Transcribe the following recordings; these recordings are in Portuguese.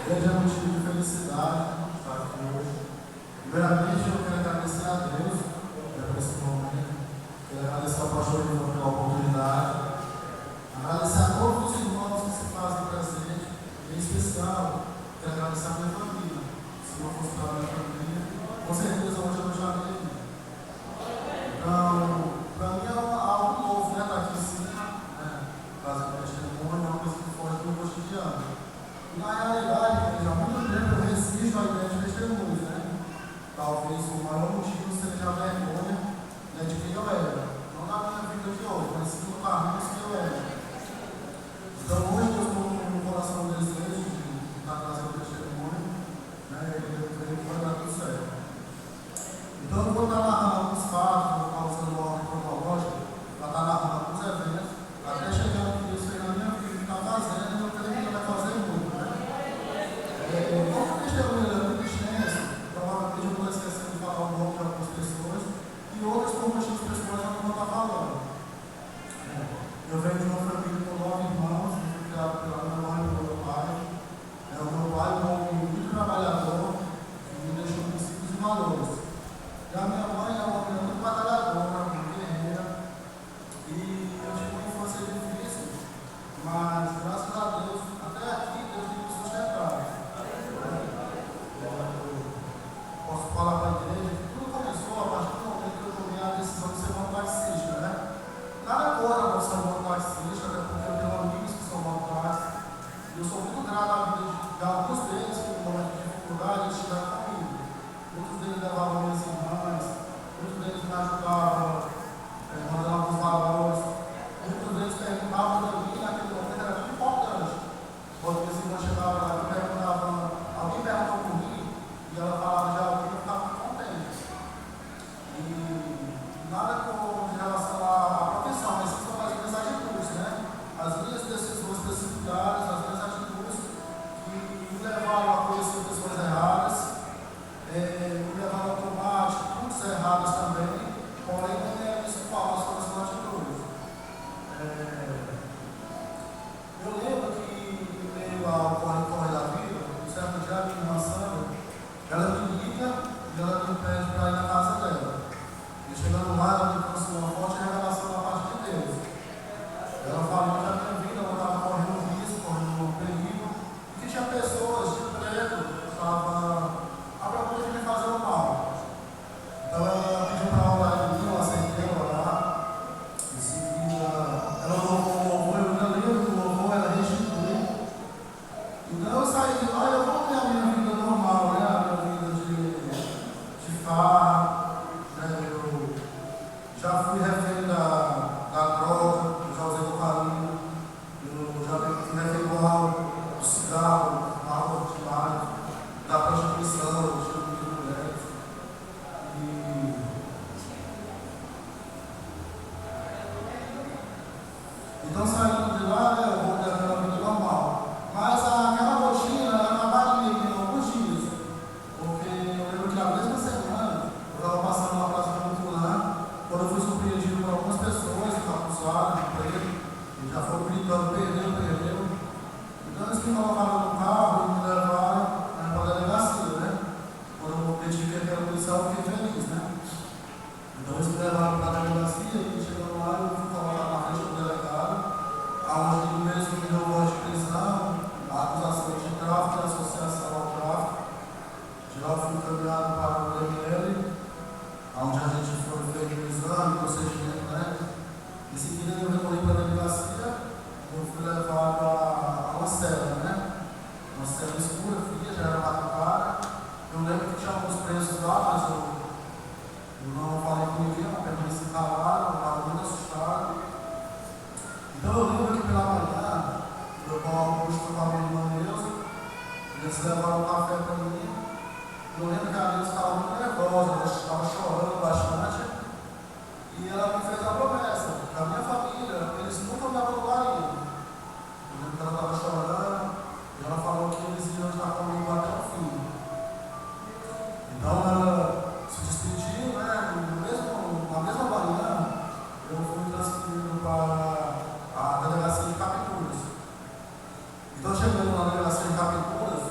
Grande motivo de felicidade estar aqui hoje. Primeiramente, eu quero agradecer a Deus por esse momento. Quero agradecer ao pastor Ivan pela oportunidade. Agradecer a todos os irmãos que se fazem presente. Em especial, quero agradecer a minha família. Se não fosse pela minha família, com certeza hoje eu não estaria aqui. Então, para mim é algo novo, né? Estar aqui em cima, fazer testemunho, é uma coisa que foge do meu cotidiano. E na realidade, já há muito tempo eu resisto à ideia de testemunhos, né? Talvez o maior motivo seja a vergonha, né, de quem eu era. Não na minha vida de hoje, mas sim no caminho que eu era. Então hoje eu estou com o coração um desejo de estar trazendo testemunho, né? E eu creio que vai dar tudo certo. Então eu vou estar narrando alguns fatos, vou estar usando uma ordem cronológica para estar narrando alguns eventos, até chegar no que Deus fez na minha vida, está fazendo, e eu creio que ele vai fazer muito. Como o testemunho é muito extenso, provavelmente eu vou esquecer de falar o nome de algumas pessoas e outras por motivos pessoais eu não vou estar falando. Eu venho de uma família com 9 irmãos, fui criado pela minha mãe e pelo meu pai. O meu pai é um homem muito trabalhador, que me deixou princípios e valores. E a minha mãe é uma mulher muito batalhadora, muito guerreira, e eu tive uma infância difícil, mas graças a Deus, até aqui Deus tem me sustentado. Posso falar para a igreja que tudo começou a partir do momento que eu tomei a decisão de ser mototaxista, né? Nada contra a profissão de mototaxista, até porque eu tenho amigos que são mototaxistas, e eu sou muito grato à vida de alguns deles que, no momento de dificuldade, eles estiveram comigo. Muitos deles levavam minhas irmãs, muitos deles me ajudavam, mandando alguns valores, muitos deles perguntavam para mim naquele momento, era muito importante. Quando minhas irmãs chegavam lá e perguntavam, alguém perguntou por mim, e ela falava de alguém, eu ficava muito contente. E nada com relação à profissão, mas sim sobre as minhas atitudes, né? As minhas decisões precipitadas, as minhas atitudes que me levaram a conhecer pessoas erradas, me levaram a tomar atitudes erradas também, porém não é isso que fala sobre as minhas atitudes. Eu lembro que, em meio ao corre-corre da vida, um certo dia a minha irmã Sandra, ela me liga e ela me pede para ir na casa dela. E chegando lá, ela me trouxe uma forte revelação da parte de Deus. Ela falou que a minha vida ela estava correndo risco, correndo um perigo, e que tinha pessoas de preto que estavam à procura de me fazer o mal. Então ela pediu para orar em mim, eu aceitei orar. Em seguida, ela louvou o louvor, eu ainda lembro do louvor, ela restituiu. Então eu saí de lá e eu voltei a minha vida normal, né? A minha vida de farra, né? Eu já fui refém da droga, eu já usei cocaína, eu já fui refém do álcool, do cigarro, da água ordinária, da prostituição, do estilo de mulheres. Então saindo de lá, né, eu voltei a ter uma vida normal. Mas aquela rotina ela acabava me em alguns dias. Porque eu lembro que na mesma semana eu estava passando na praça de Muturã, quando eu fui surpreendido por algumas pessoas que acusaram de preto, e já foram gritando, perdeu. Então eles me colocaram no carro e me levaram para a delegacia, né? Quando eu identifiquei que era policial, eu fiquei feliz, né? Então eles me levaram para a delegacia e chegando lá eu fui colocado na frente do delegado, aonde ele mesmo me deu voz de prisão, a acusação de tráfico e associação ao tráfico. De lá eu fui encaminhado para o DML, onde a gente foi feito o exame, o procedimento, né? Em seguida eu retornei para a delegacia, eu fui levado a uma cela, né? Uma cela escura, fria, já era madrugada. Eu lembro que tinha alguns presos lá, mas eu não falei com ninguém, eu permaneci calado, eu estava muito assustado. Então eu lembro que pela manhã, eu com Augusto com a minha irmã Neuza, eles levaram um café para mim. Eu lembro que a Neuza estava muito nervosa, ela estava chorando bastante. E ela me fez a promessa, que a minha família, eles nunca me abandonariam. Eu lembro que ela estava chorando, e ela falou que eles iam estar comigo até o fim. Então ela se despediu, né? Na mesma manhã, eu fui transferido para a delegacia de Capituras. Então, chegando na delegacia de Capituras,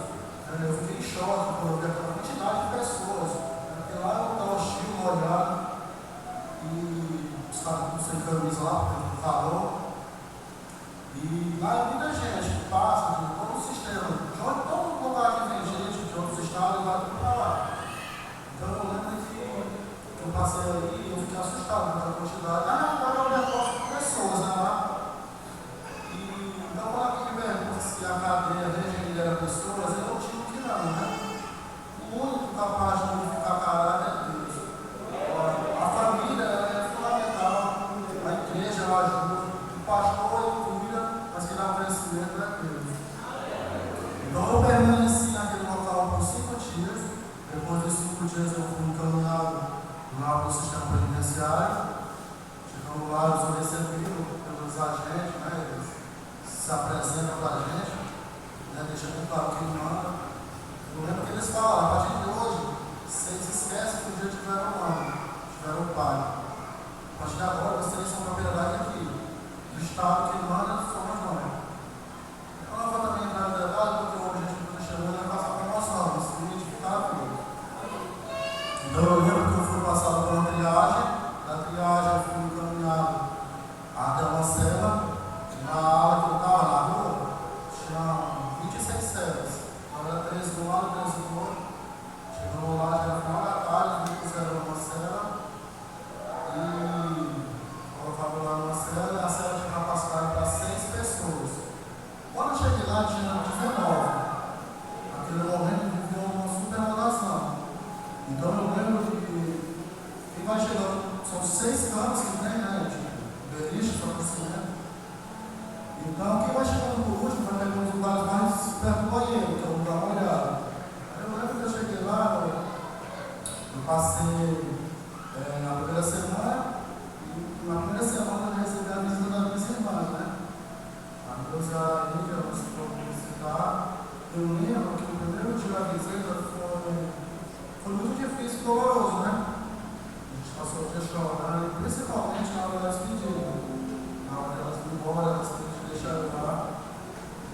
igreja que lidera pessoas, ele é o tipo que não, né? O único capaz de modificar caráter é Deus. A família é fundamental, a igreja ela ajuda, o pastor ele cuida, mas quem dá o crescimento é Deus. Então eu permaneci naquele local por 5 dias, depois dos 5 dias eu fui encaminhado lá para o sistema penitenciário. Chegando lá, eu sou recebido pelos agentes, né? Eles se apresentam para a gente, né? Deixa muito claro que ele manda. Eu lembro que eles falam, a partir de hoje, vocês esquecem que um dia tiveram mãe, tiveram pai. A partir de agora, vocês são propriedade aqui. Do Estado que manda, somos nós. Eu não vou também entrar no detalhe, porque o objetivo do chegando é passar promoção, se identificar a vida. Então eu lembro que eu fui passado por uma triagem, da triagem eu fui encaminhado até uma cela, na ala que eu estava na rua, tinha 26 celas. Então era 13 de um lado, 13 do outro. Chegamos lá, já era final da tarde, me puseram numa cela e colocavam lá numa cela, e a cela tinha capacidade para 6 pessoas. Quando eu cheguei lá, tinha 19. Naquele momento viveu uma superlotação. Então eu lembro que quem vai chegando, são 6 camas que tem, né? Tipo, beliche, patrocínio. Então quem vai chegando por último vai pegar uns lugares mais perto do banheiro, que é o lugar molhado. Aí eu lembro que eu cheguei lá, eu passei na primeira semana, e na primeira semana eu recebi a visita das minhas irmãs, né? A Neuza Índia, você for visitar. Eu lembro que o primeiro dia da visita foi muito difícil e doloroso, né? A gente passou o dia chorando, principalmente na hora das pedidas. Na hora delas ir embora, elas têm que deixar eu lá.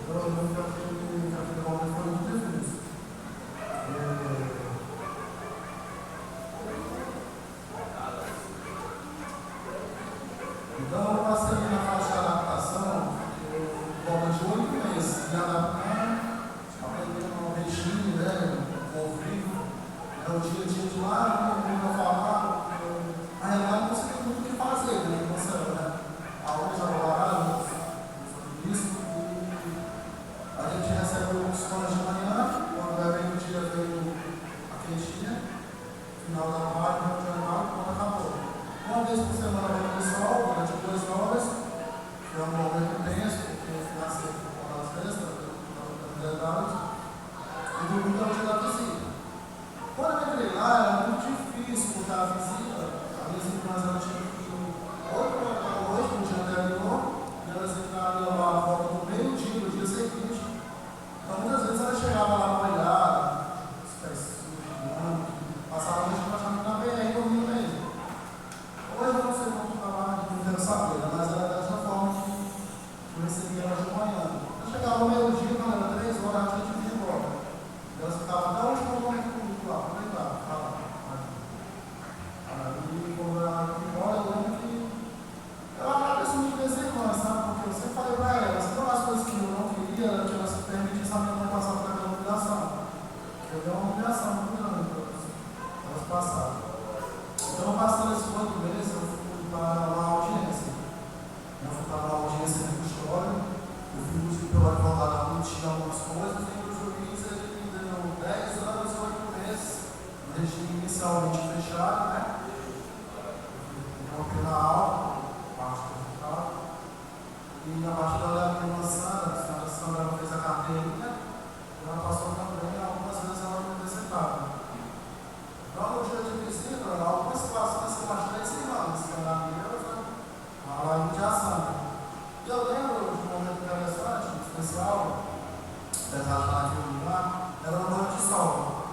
Eu lembro que aquele momento foi muito difícil. Então eu passei na fase de adaptação, volta de 8 meses, me adaptando, aprendendo o regime, né? Ouvindo. O dia a dia de lá, eu falava, na realidade você tem muito o que fazer, né? Você, né? Aonde agora, isso, e a gente recebe os planos de manhã, quando vem o dia, veio a quentinha, final da tarde, no jantar, quando acabou. Uma vez por semana vem o sol, durante 2 horas, que é um momento intenso, porque nasce com as festas, e domingo é o dia da visita. Quando eu entrei lá, era muito difícil, porque a visita, as minhas irmãs elas tinham que ir 8 horas da noite, no dia anterior, e elas entraram lá a volta do meio-dia, do dia seguinte. Então, muitas vezes elas chegavam lá molhadas, os pés sujos, passavam a noite praticamente na BR, dormindo mesmo. Hoje eu não sei como estava, não quero saber, mas era dessa forma que eu recebia elas de manhã. Eu chegava ao meio-dia, quando era 3 horas, a gente vinha embora. Elas ficavam até o último momento comigo lá, aproveitar, ficar lá. Aí, quando eu fui embora, eu lembro que eu agradeço muito minhas irmãs, sabe? Porque eu sempre falei para elas, uma das coisas que eu não queria era que elas permitissem a minha mãe passar por aquela humilhação. Eu dei uma humilhação muito grande para elas passarem. Então, passando esses 8 meses, eu fui para uma audiência. Eu fui para uma audiência de custódia, eu fui buscar pelo advogado a mentir algumas coisas, e o juiz ele me deu 10 anos e 8 meses, no regime inicialmente fechado, né? Uma pena alta, parte do resultado, e a partir da minha irmã Sandra, a senhora Sandra fez a carteirinha, e ela passou também, algumas vezes ela me antecipava. Então, no dia de visita, algumas situações que umas 3 semanas, que era a Neuza, a Laíde e a Sandra. E eu lembro de um momento interessante, especial, apesar de estar naquele lugar, era uma noite de sol.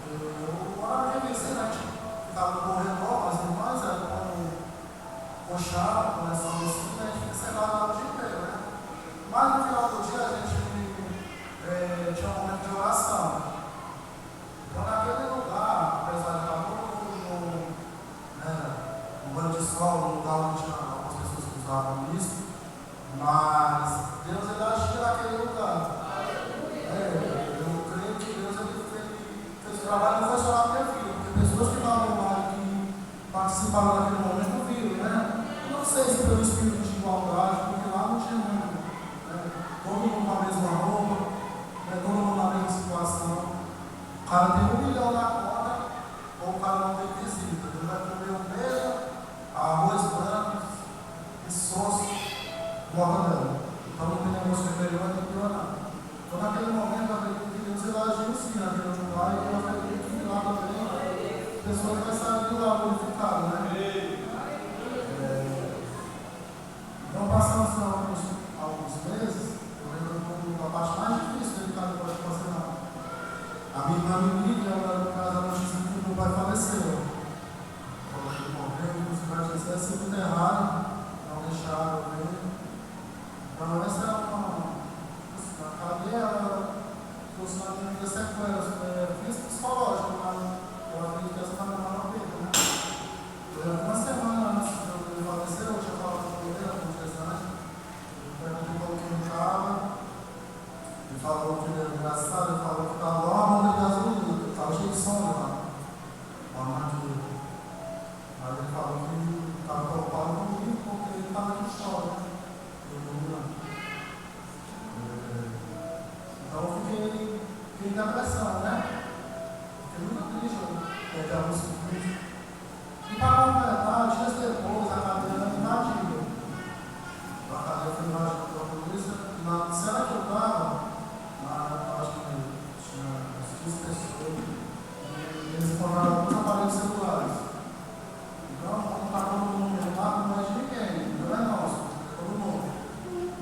Eu morava de visita, a gente ficava no corredor, as irmãs eram com chá, começando assim, a gente fica sentado o dia inteiro, né? Mas no final do dia a gente tinha um momento de oração. Então, naquele lugar, apesar de estar todo mundo no banho de sol, no lugar onde tinha algumas pessoas que usavam isso, mas Deus ele agia naquele lugar. Eu creio que Deus ele fez o trabalho, não foi só na minha vida, porque pessoas que estavam lá, que participaram daquele momento, viram, né? Eu não sei momento, acredito que Deus agiu sim naquele lugar, e eu acredito que lá também, pessoas vai sair de lá glorificado, né? Então, passando alguns meses, eu lembro da parte mais difícil que ele pode passar. A minha irmã me liga, no caso, a notícia que o meu pai faleceu. Quando ele morreu, os pais disseram se enterraram, não deixaram eu ver. Então, essa é uma cadeia funcionando de sequelas, físico psicológico, mas eu acredito que essa foi a maior perda, né? Uma semana antes de ele falecer, eu tinha falado com ele, alguns dias antes, eu perguntei como que ele estava, ele falou que ele era engraçado, ele falou que estava lá uma bomba de gasolina, estava cheio de sombra lá naquilo. Mas ele falou que estava preocupado comigo porque ele estava de choro, né? Então eu fiquei em depressão, né? Fiquei muito triste, perder a música do Cristo. E para completar, dias depois, a cadeia era invadida. A cadeia foi invadida pela polícia. E na cena que eu estava, acho que tinha umas 15 pessoas, e eles encontraram alguns aparelhos celulares. Então, quando está todo mundo lá, não é de ninguém, não é nosso, é todo mundo.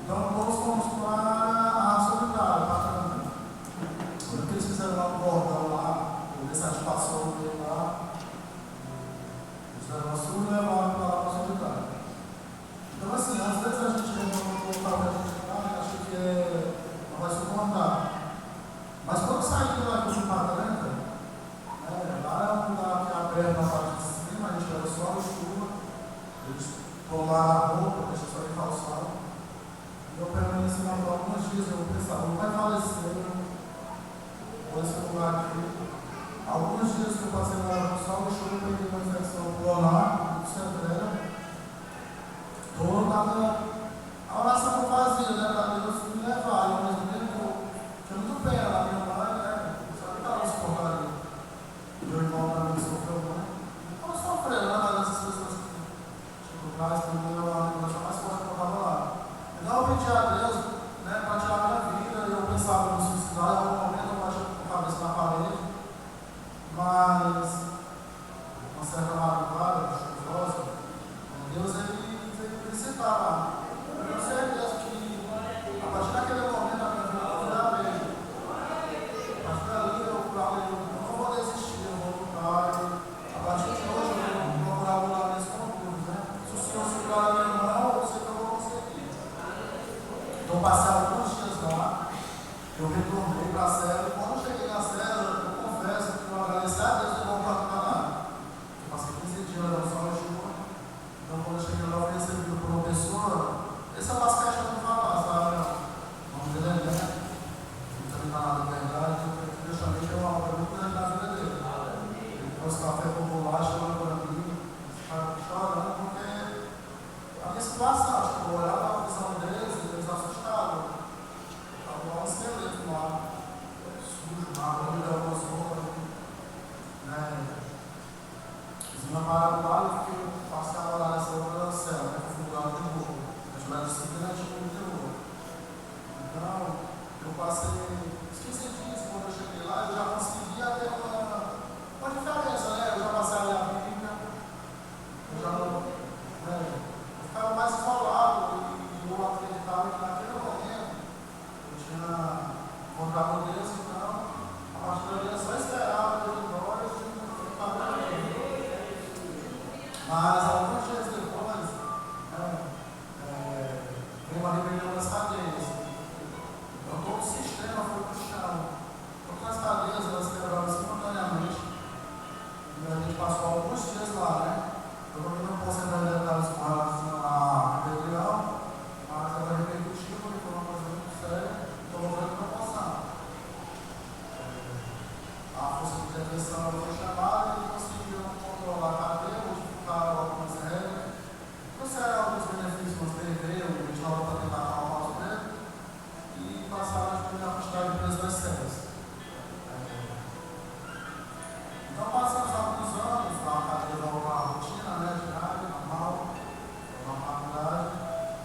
Então, todos fomos para a solitária, para a câmara. Quando eles fizeram lá um bordão lá, o satisfação dele lá, fizeram uma surra e levaram para lá para a solitária. Então, assim, às vezes a gente voltar para a gente lá, acha que não vai suportar. Mas quando sair de lá com o Patranca, lá é um lugar que é aberto na parte de cima, a gente leva só a chuva, eles tomaram a roupa, deixa só de calçado. E eu permaneci lá por alguns dias, eu pensava, não vai falecer, vou esse lugar aqui. Alguns dias que eu passei lá no sol, o chuva, eu peguei uma infecção pulmonar, muito severa. A oração que eu fazia, né, para Deus me levar, e ao mesmo tempo, tinha muito pena da minha mãe, né, só que estava suportando. Meu irmão também sofreu muito. Não sofreu, né, mas essas pessoas que traz para mim, eu acho mais forte que eu estava lá. Então eu pedi a Deus, né, para tirar a minha vida, e eu pensava no suicidar, em algum momento eu bati com a cabeça na parede, mas uma certa madrugada, chuvosa, Deus ele veio visitar lá. Eu tenho certeza que a partir daquele momento a minha vida foi a mesma. A partir dali eu falei, eu não vou desistir, eu vou lutar. A partir de hoje eu vou procurar lutar nesse concurso, né? Se o Senhor segurar a minha mão, eu sei que eu vou conseguir. Então passei alguns dias lá, eu retornei para a cela, e quando eu cheguei na cela, eu confesso que eu agradeci a Deus de voltar para lá. Eu passei 15 dias na sol e chuva. Então, quando eu cheguei lá, eu fui recebido por uma pessoa. Esse é o basquete que eu não falar, sabe? O nome dele é Neto. Não tem nada de verdade. Eu chamei que é uma obra muito grande na vida dele. Ele trouxe café com bolacha, chegou para mim, chorando, porque a minha situação, tipo, eu olhava a visão deles e eles assustavam. Estava lá um esqueleto lá, sujo, mal, me deu algumas roupas, né? Eles me pararam lá e eu fiquei. Passava lá nessa outra cela, que foi um lugar de novo. A gente vai simplesmente muito de novo. Então, eu passei uns 15 dias quando eu cheguei lá, eu já conseguia ter uma diferença, né? Eu já passei a ler a Bíblia, eu já não. Eu ficava mais isolado e eu acreditava que naquele momento eu tinha encontrado Deus, então, a partir dali eu só esperava Deus de nós e ficava bem. Mas alguns dias depois, veio uma rebelião das cadeias. Então todo o sistema foi para o chão. Todas as cadeias elas quebraram simultaneamente. E a gente passou alguns dias lá, né? Eu também não posso entrar em detalhes com relação à rebelião, mas ela repercutiu porque foi uma coisa muito séria e tomou grande proporção. A força de intervenção foi chamada e conseguiu controlar a cadeia, modificar algumas regras, trouxeram alguns benefícios na TV, o ventilador para tentar acalmar os presos e passaram a diminuir a quantidade de presos das celas. Então passamos alguns anos na cadeia voltou à rotina, né, diária, normal, normalidade.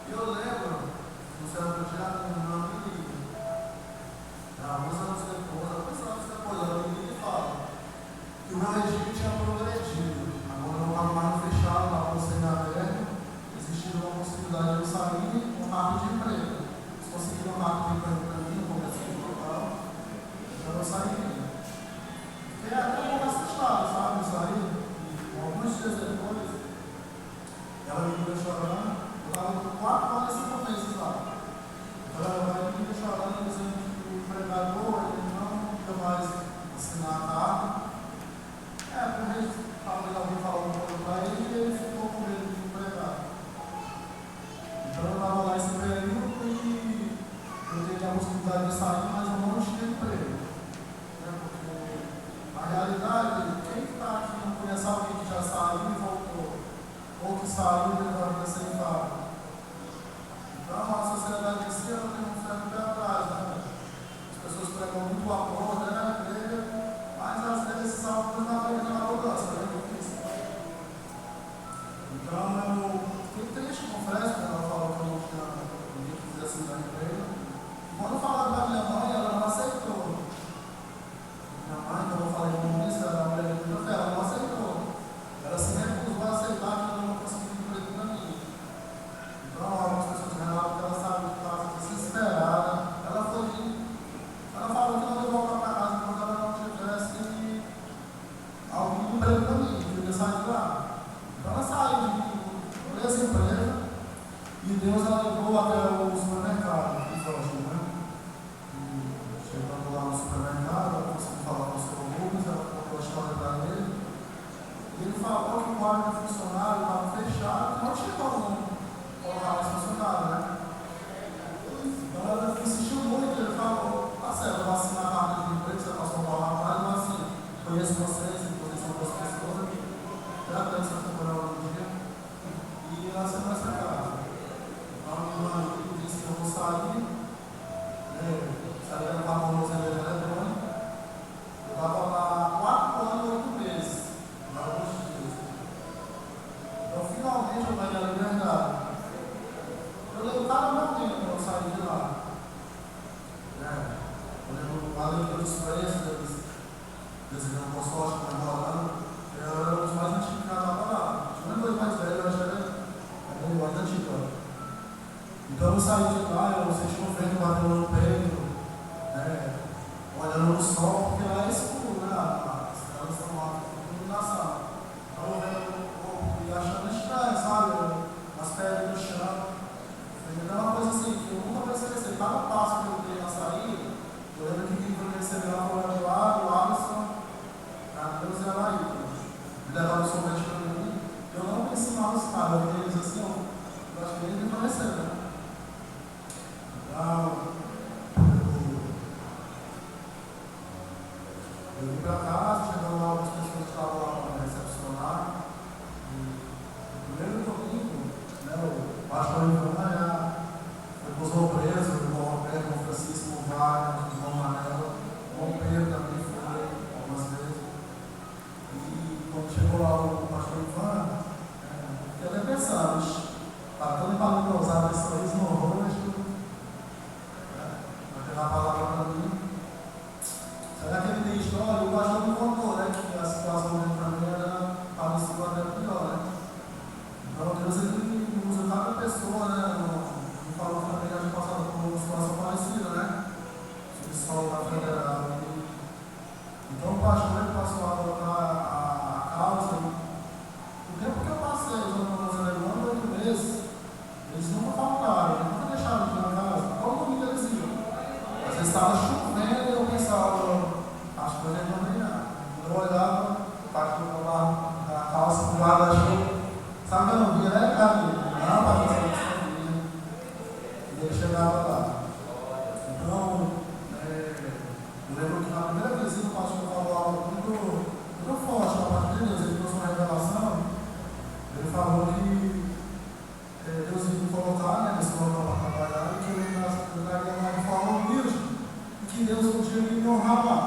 E eu lembro, no certo dia, a minha irmã me liga. Alguns muito apoio, até na igreja, mas às vezes esses apoios na igreja na mudança, é difícil. Então, eu fiquei triste, confesso, quando ela falou que eu não tinha ninguém que fizesse assim na igreja. Quando falaram da minha mãe, ela não aceitou. Minha mãe, quando eu falei com isso, ela era mulher de muita fé, ela não aceitou. Ela se recusou a aceitar que ela não conseguia emprego para mim. Então, algumas pessoas relatam que ela sabe que estava desesperada. Ela falou que não ia voltar para casa quando ela não tivesse algum emprego para mim, que eu ia sair de lá. Então, ela saiu de essa empresa e Deus ela levou até o supermercado, que foge, né? E chegando lá no supermercado, ela conseguiu falar com o seu Rubens, ela contou a história para ele. E ele falou que o quarto de funcionário estava fechado e não tinha como colocar esse funcionário, né? Então ela insistiu muito, ele falou, tá certo, eu vou assinar a carta de emprego, você passou um palavra para ele, mas assim, conheço vocês, vocês são duas pessoas, já tenho essa temporada no dia, e ela assinou essa carta. Então a minha mãe disse que eu vou sair, saí da tornozeleira eletrônica, eu estava lá 4 anos e 8 meses, lá nos dias. Então finalmente eu ganhei a liberdade. Eu lembro cada momento quando eu saí de lá. Eu lembro a leitura dos preços, eles desenhando um consórcio, comemorando. Eu era um dos mais antigos que estava lá. Eu não lembro mais velho, eu acho que era mais antigo. Então eu saí de lá, eu senti um vento batendo no peito, olhando no sol, porque lá é escuro, né? As estradas estão lá, tudo na sala. Então eu vendo o corpo e achando estranho, sabe? As pedras no chão. Então é uma coisa assim, que eu nunca vou esquecer. Cada passo que eu dei na saída, eu lembro que quem foi receber lá foi o Alisson, a Deus e a Laíta. Me levaram o sorvete para mim. Eu não pensei mal nos caras, eu vi eles assim, eu acho que eles me conheceram, né? Então, eu vim para casa, chegando lá, algumas pessoas que estavam lá para me recepcionar. E no primeiro domingo, o pastor Ivan foi preso, o irmão Roberto, o irmão Francisco, o Wagner, o irmão Manela, o irmão Pedro também foi algumas vezes. E quando chegou lá o pastor Ivan, eu até pensava, está tão palavrosado isso aí, isso não rosto. Vai pegar a palavra para mim. Será que ele tem história? O pastor me contou, que a situação dele também era parecida até pior, né? Então Deus ele usa cada pessoa, me falou que também já tinha passado por uma situação parecida, né? Subsolo da federal. Então o pastor ele passou a adotar a causa. O tempo que eu passei usando o Zé 8 meses, eles nunca faltaram, eles nunca deixaram de ir na casa. Todo domingo eles iam. Às vezes estava chovendo e eu pensava, acho que hoje eles vão ganhar. Eu olhava, o pastor lá na calça, do guarda-chuva. Sabe que eu não via, né, cara? Não, pastor, você não sabia. E ele chegava lá. Então, eu lembro que na primeira visita o pastor falou algo muito forte da parte de Deus. Ele trouxe uma revelação. Ele falou que Deus ia me colocar nesse local para trabalhar e que eu traria lá de forma humilde e que Deus podia me honrar lá.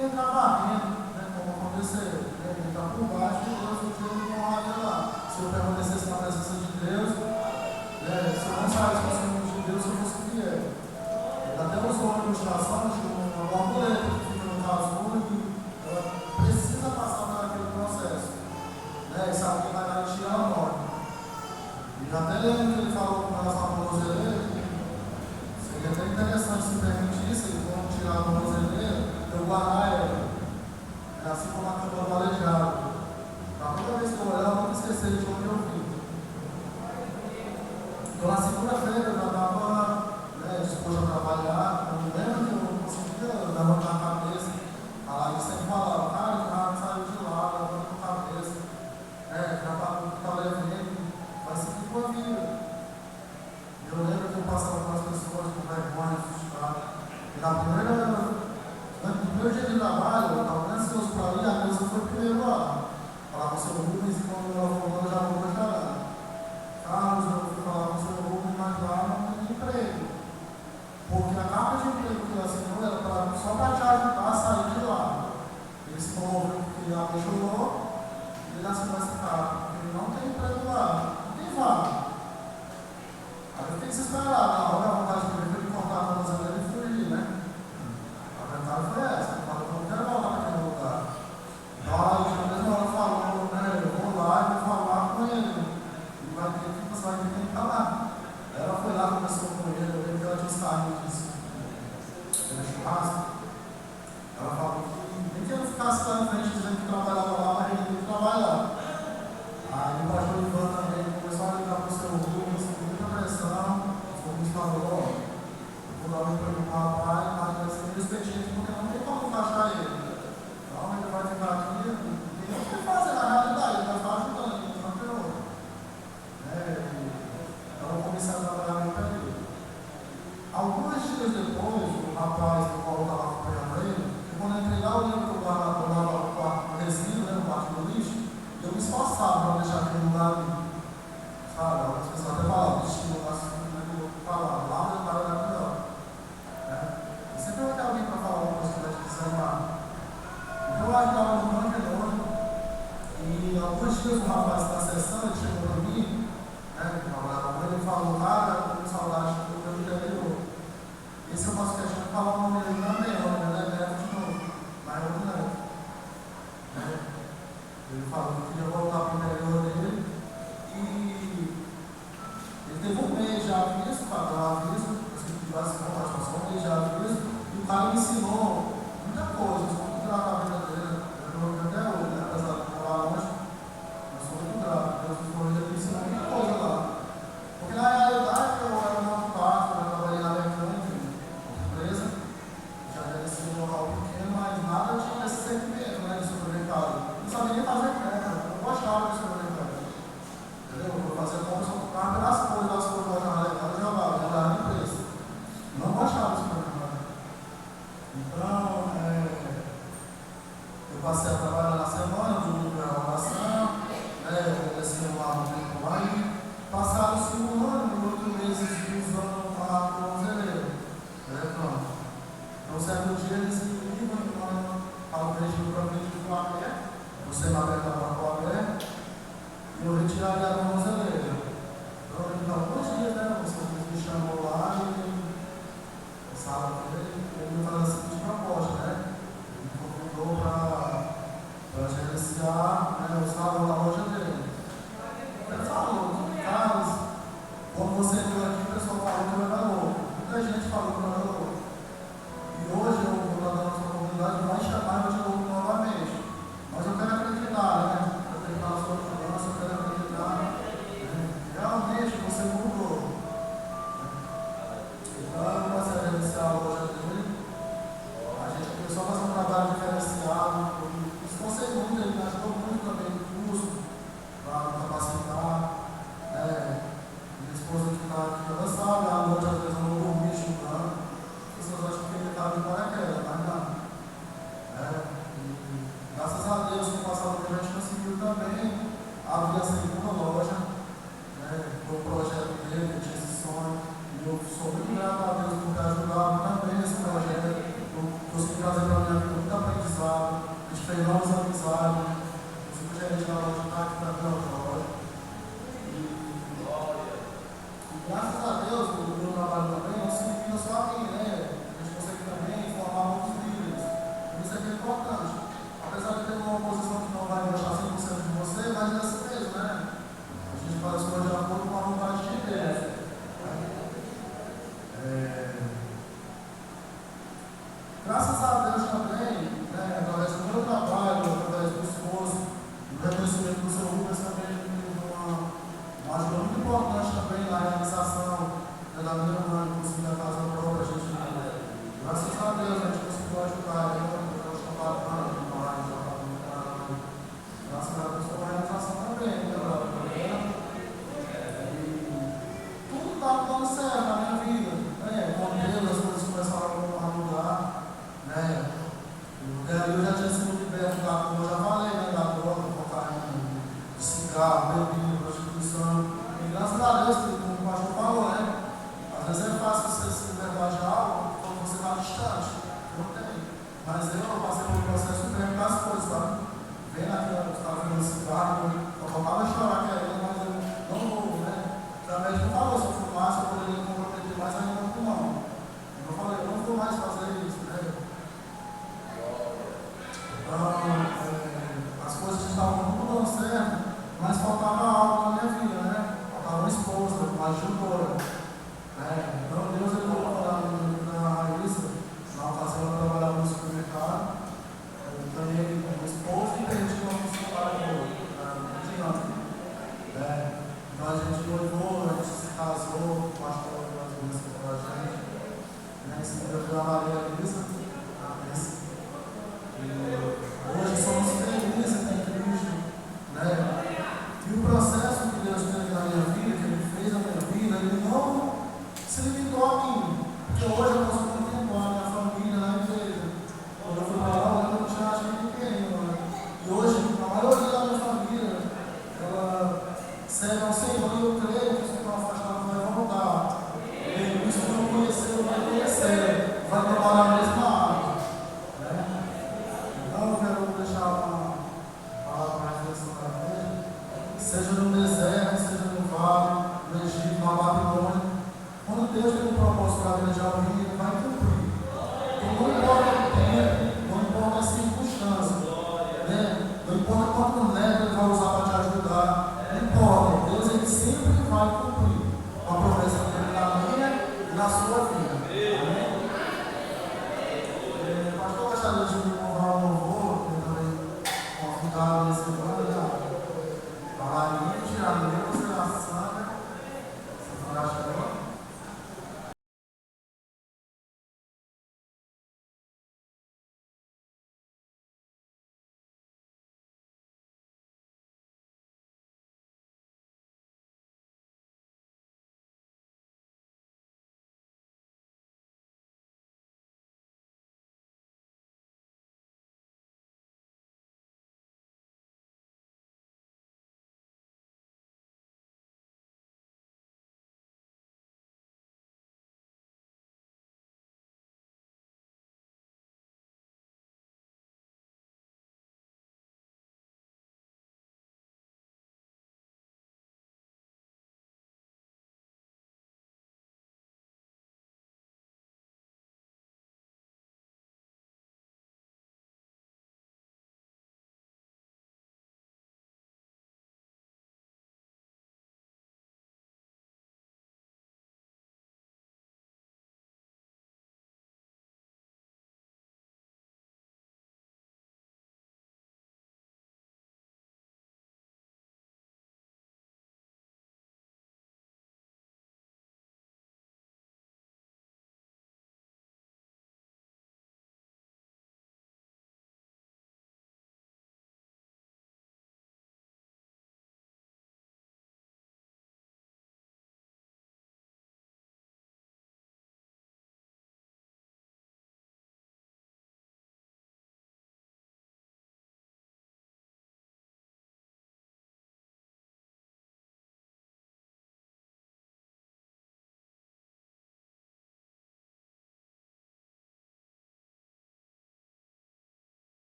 Entrar varrendo, como aconteceu. Ele está por baixo e Deus podia me honrar lá. Se eu permanecesse na presença de Deus, se eu não saísse com o Senhor de Deus, eu fosse fiel. Ele até usou uma ilustração de uma muleta que fica no casulo e ela precisa passar por aquele processo. E sabe que vai garantir a morte. E até lembro que ele falou com relação ao tornozeleira, seria até interessante se permitisse, ele quando tirar a tornozeleira, eu guardar ela. Assim como a cama do aleijado. Para toda vez que eu olhar, eu não esquecer de onde eu vim. Então na segunda-feira eu já estava disposto a trabalhar. Eu me lembro que eu não conseguia levantar a cabeça. A Laís sempre falava, cara, já saiu de lá, levanta a cabeça. Já está levando, vai seguir com a vida. Eu lembro que eu passava com as pessoas com vergonha, frustrado. E no primeiro dia de trabalho, eu estava ansioso para ir, a Neuza foi primeiro lá. Falar com o seu Rubens e quando ela voltou, já vou chorar. Carlos, eu fui falar com o seu Rubens, mas lá não tem emprego. churrasco, ela falou que nem que eu ficasse lá em frente dizendo que trabalhava lá, mas ele tem que trabalhar. Aí o pastor Ivan também começou a ligar para o seu Rubens, com muita pressão. O Rubens falou: eu vou dar um emprego para o rapaz, mas vai ser respectivo, porque não tem como encaixar ele. Então ele vai ficar aqui, não tem o que fazer na realidade, ele vai ficar ajudando aqui no campeonato. Então eu comecei a trabalhar no período. Alguns dias depois, o rapaz do qual eu estava acompanhando ele, quando eu entregar o livro que eu guardava no resíduo, no quarto do lixo, eu me esforçava para deixar aquele lugar ali. Sabe? Algumas pessoas até falavam, estilo, falava, lá onde eu estava era melhor. E sempre vai ter alguém para falar uma coisa que vai te desanimar. Então eu estava no banco e alguns dias o rapaz da sessão, ele chegou para mim, ele falou: cara, eu estou com saudade do meu interior. Esse eu faço questão de falar o nome dele também, o nome dele é Neto de novo, mas eu não é. Ele falou que queria voltar para o interior dele e ele teve um mês de aviso, para dar aviso, só um mês de aviso, e o cara me ensinou muita coisa, eu sou muito grato à vida dele, eu não lembro até hoje, né? Apesar de morar longe, eu sou muito grato, Deus me ensinou muita coisa lá. Porque na realidade eu era um arquiteto, eu trabalhei na mecânica, empresa, já era esse local pequeno, mas nada tinha esse sentimento, né, de supermercado. Não sabia nem fazer compra, eu não gostava de supermercado. Entendeu? Eu fazia compra, só comprava pelas coisas, das coisas lá na legal, eu jogava nem preço. Não gostava de supermercado. Então, eu passei a trabalhar na semana, domingo era oração, eu descia lá no tempo lá e passava o segundo ano, 8 meses usando a tornozeleira. Pronto. Então, certo dia eles me ligam, falam para eles para frente do Abé, você na aberta para o Abé, e eu retiraria a tornozeleira. Então, ele dá alguns dias, né? Você me chamou lá e ele me faz a seguinte proposta, né? Ele convidou para gerenciar, né, o salão da loja dele. Ele falou: Carlos, quando você veio aqui, o pessoal falou que eu era louco. Muita gente falou que eu era louco. E hoje eu vou estar dando essa oportunidade, vai chamar eu de louco novamente. Mas eu quero acreditar, né? Eu quero acreditar na sua mudança, eu quero acreditar. Realmente você mudou. Então eu comecei a gerenciar a loja dele. A gente começou a fazer um trabalho diferenciado. Esforcei muito, ele me ajudou muito também no curso, para capacitar. Minha esposa que está aqui, ela sabe, à noite às vezes eu não dormi estudando. As pessoas acham que ele estava de paraquedas, mas não. E graças a Deus, no passado a gente conseguiu também abrir a segunda loja. Foi o projeto dele, eu tinha esse sonho. E eu sou muito grato a Deus por ter ajudado também nesse projeto. Eu consegui trazer para a minha vida muito aprendizado. A gente fez novas amizades. Eu fui gerente da loja aqui para a loja. E graças a Deus, o meu trabalho também não se limita só a mim, né? A gente consegue também formar outros líderes. Isso é importante. Apesar de ter uma posição que não vai gostar 100% de você, mas é assim mesmo, né? A gente faz as coisas de acordo com a vontade de Deus. Graças a Deus também, né, através do meu trabalho, através do esforço, do reconhecimento do seu Rubens, também me deu uma ajuda muito importante também na realização, né, da minha irmã, de conseguir a casa própria. A gente, graças a Deus, a gente conseguiu ajudar ela, eu estou trabalhando, graças a Deus, foi uma realização também, né, tudo está dando certo na minha vida, né, com Deus, as coisas começaram a mudar. Eu já tinha sido liberto da, como eu já falei, né, da droga, cocaína, de cigarro, bebida, prostituição. E graças a Deus, como o pastor falou, né? Às vezes é fácil você se libertar de algo quando você está distante. Eu não tenho. Mas eu passei por um processo de perguntar as coisas, sabe? Vendo aquilo que estava vendo cigarro, eu voltava a chorar querendo, mas eu não vou, né? O médico não falou se eu fumasse, eu poderia comprometer mais ainda no pulmão. Eu falei, eu não vou mais fazer isso, né? Então, as coisas estavam tudo dando certo, mas faltava algo na minha vida, né? Faltava uma esposa, uma ajuda. Então, Deus levou para a Raíssa, na ocasião a gente. Né? Em seguida foi a Maria Elisa, a bênção. E hoje somos felizes em Cristo. Né? E o processo que Deus teve na minha vida, que Ele fez na minha vida, Ele não se limitou a mim. Porque hoje eu posso contemplar a minha família na igreja. Quando eu fui para lá, eu não tinha acho que ninguém. Né? E hoje, a maioria da minha família, ela serve ao Senhor, e eu creio que os que estão afastados vai voltar. E os que não conheceram vai conhecer, vai trabalhar na mesma área. Né? Então eu quero deixar uma palavra mais reflexão da igreja, seja no deserto, seja no vale, no Egito, na Babilônia. Quando Deus tem um propósito para a vida de alguém, Ele vai cumprir. Então não importa o tempo, não importa as circunstâncias, né? Não importa quanto neto Ele vai usar para te ajudar, não importa. Deus Ele sempre vai cumprir a promessa dele na minha e na sua